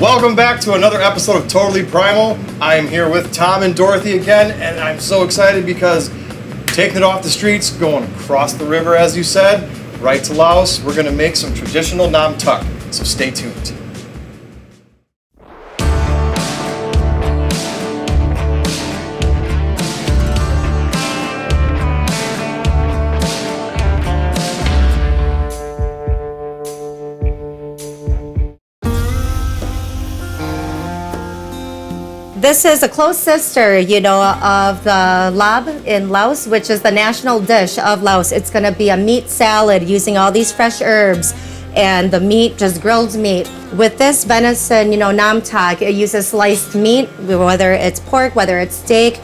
Welcome back to another episode of Totally Primal. I am here with Tom and Dorothy again, and I'm so excited because taking it off the streets, going across the river, as you said, right to Laos, we're going to make some traditional Namtok, so stay tuned. This is a close sister, of the Laab in Laos, which is the national dish of Laos. It's going to be a meat salad using all these fresh herbs and the meat, just grilled meat. With this venison, Namtok, it uses sliced meat, whether it's pork, whether it's steak,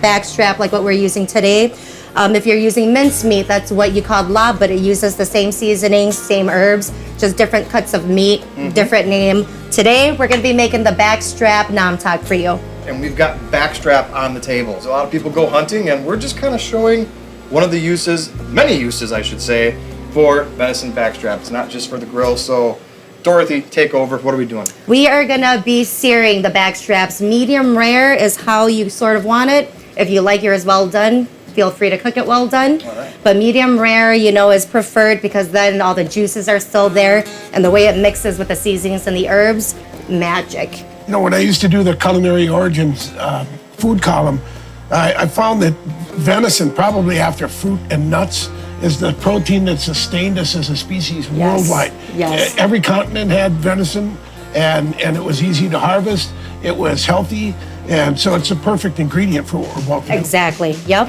backstrap, like what we're using today. If you're using minced meat, that's what you call Laab, but it uses the same seasonings, same herbs, just different cuts of meat, different name. Today, we're going to be making the backstrap Namtok for you. And we've got backstrap on the table. So a lot of people go hunting, and we're just kind of showing one of the uses, many uses, I should say, for venison backstrap. It's not just for the grill. So, Dorothy, take over. What are we doing? We are going to be searing the backstraps. Medium rare is how you sort of want it. If you like yours well done, feel free to cook it well done. All right. But medium rare, is preferred because then all the juices are still there, and the way it mixes with the seasonings and the herbs, magic. When I used to do the culinary origins food column, I found that venison, probably after fruit and nuts, is the protein that sustained us as a species worldwide. Yes. Every continent had venison, and it was easy to harvest. It was healthy, and so it's a perfect ingredient for what we're about to do. Exactly. Yep.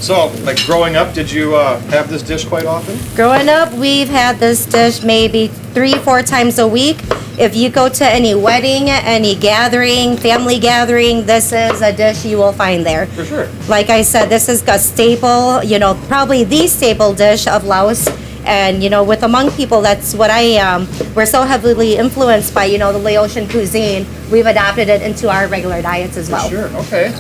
So, like growing up, did you have this dish quite often? Growing up, we've had this dish maybe 3-4 times a week. If you go to any wedding, any gathering, family gathering, this is a dish you will find there. For sure. Like I said, this is a staple, probably the staple dish of Laos. And, with among people, that's what we're so heavily influenced by, the Laotian cuisine. We've adopted it into our regular diets as well. For sure, okay.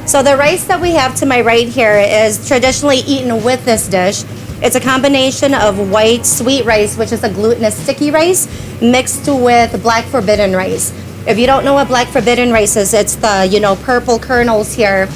So the rice that we have to my right here is traditionally eaten with this dish. It's a combination of white sweet rice, which is a glutinous sticky rice, mixed with black forbidden rice. If you don't know what black forbidden rice is, it's the, purple kernels here,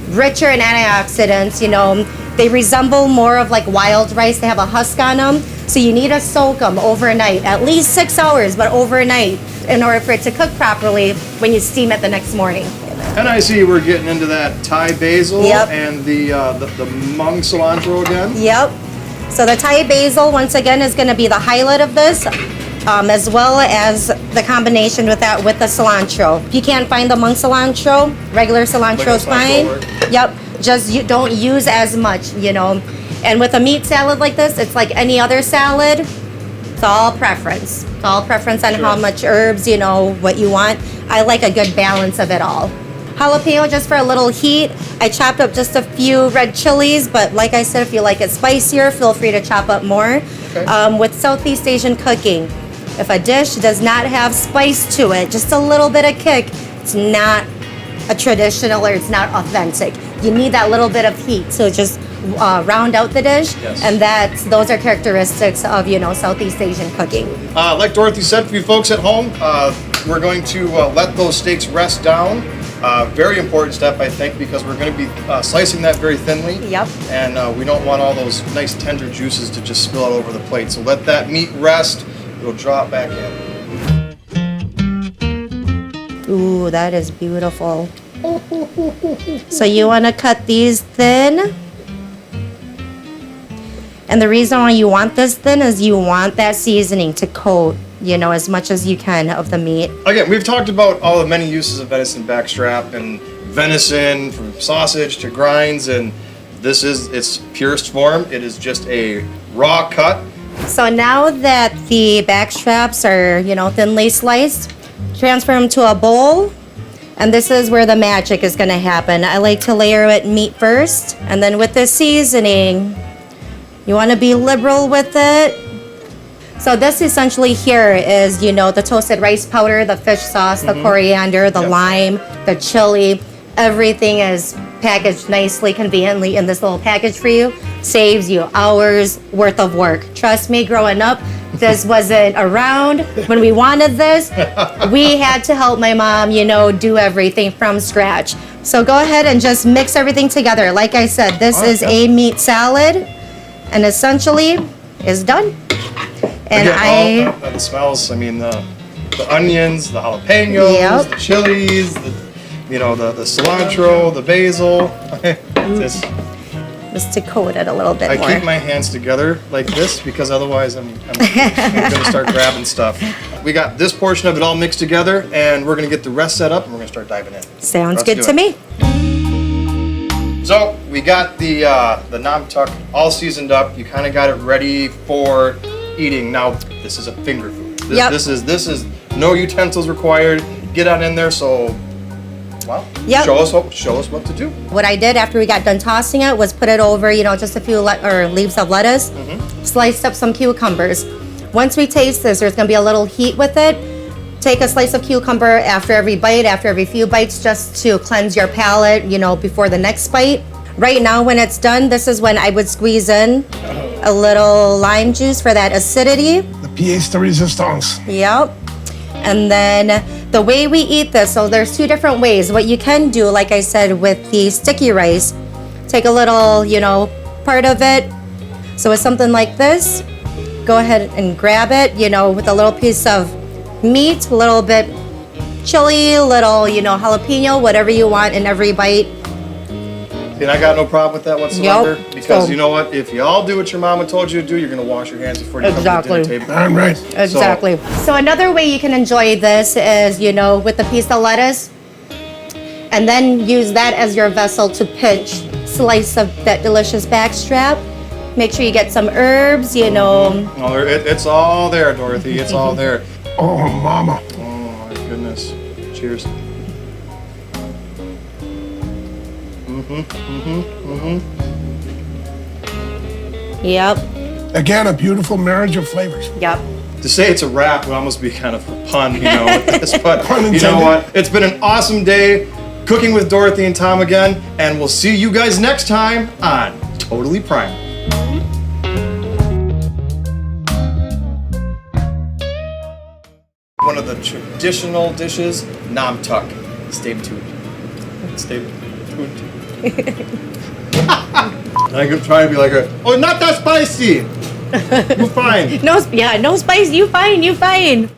richer in antioxidants, They resemble more of like wild rice. They have a husk on them. So you need to soak them overnight, at least 6 hours, but overnight, in order for it to cook properly when you steam it the next morning. And I see we're getting into that Thai basil and the mung cilantro again. Yep. So the Thai basil, once again, is going to be the highlight of this, as well as the combination with that with the cilantro. If you can't find the mung cilantro, regular cilantro is fine. Yep. Just you don't use as much, And with a meat salad like this, it's like any other salad. It's all preference. It's all preference on how much herbs, what you want. I like a good balance of it all. Jalapeno just for a little heat. I chopped up just a few red chilies, but like I said, if you like it spicier, feel free to chop up more. Okay. With Southeast Asian cooking, if a dish does not have spice to it, just a little bit of kick, it's not a traditional or it's not authentic. You need that little bit of heat, so just round out the dish, and those are characteristics of Southeast Asian cooking. Like Dorothy said, for you folks at home, we're going to let those steaks rest down. Very important step, I think, because we're going to be slicing that very thinly. Yep. And we don't want all those nice tender juices to just spill out over the plate. So let that meat rest. We'll draw it back in. Ooh, that is beautiful. So you want to cut these thin. And the reason why you want this thin is you want that seasoning to coat, as much as you can of the meat. Again, we've talked about all the many uses of venison backstrap and venison, from sausage to grinds, and this is its purest form. It is just a raw cut. So now that the backstraps are, thinly sliced, transfer them to a bowl. And this is where the magic is going to happen. I like to layer it meat first, and then with the seasoning, you want to be liberal with it. So this essentially here is, the toasted rice powder, the fish sauce, the coriander, the lime, the chili. Everything is packaged nicely, conveniently in this little package for you. Saves you hours worth of work. Trust me, growing up, this wasn't around when we wanted this. We had to help my mom, do everything from scratch. So go ahead and just mix everything together. Like I said, this is a meat salad, and essentially is done. And Again, the smells. I mean, the onions, the jalapenos, Yep. the chilies, the cilantro, the basil. Just to coat it a little bit more. I keep my hands together like this because otherwise I'm going to start grabbing stuff. We got this portion of it all mixed together, and we're going to get the rest set up, and we're going to start diving in. Sounds Let's good do to it. me. So we got the Namtok all seasoned up. You kind of got it ready for eating. Now this is a finger food. This is no utensils required. Get on in there. So, well, show us what to do. What I did after we got done tossing it was put it over, just a few leaves of lettuce, sliced up some cucumbers. Once we taste this, there's going to be a little heat with it. Take a slice of cucumber after every bite, after every few bites, just to cleanse your palate, before the next bite. Right now, when it's done, this is when I would squeeze in a little lime juice for that acidity. The pièce de résistance. Yep. And then the way we eat this, so there's two different ways. What you can do, like I said, with the sticky rice, take a little, part of it. So it's something like this. Go ahead and grab it, with a little piece of meat, a little bit chili, a little, jalapeno, whatever you want in every bite. And I got no problem with that whatsoever. Yep. Because So- you know what? If you all do what your mama told you to do, you're going to wash your hands before you come to the dinner table. Darn right. Exactly. So another way you can enjoy this is, with a piece of lettuce, and then use that as your vessel to pinch slice of that delicious backstrap. Make sure you get some herbs, No, it's all there, Dorothy. It's all there. Oh, mama. Oh my goodness. Cheers. Yep. Again, a beautiful marriage of flavors. Yep. To say it's a wrap would almost be kind of a pun, with this, but Pun you know intended. what? It's been an awesome day cooking with Dorothy and Tom again, and we'll see you guys next time on Totally Primal. One of the traditional dishes, Namtok. Stay tuned. Stay tuned. I could try to be like, oh, not that spicy. You're fine. No spice. You fine.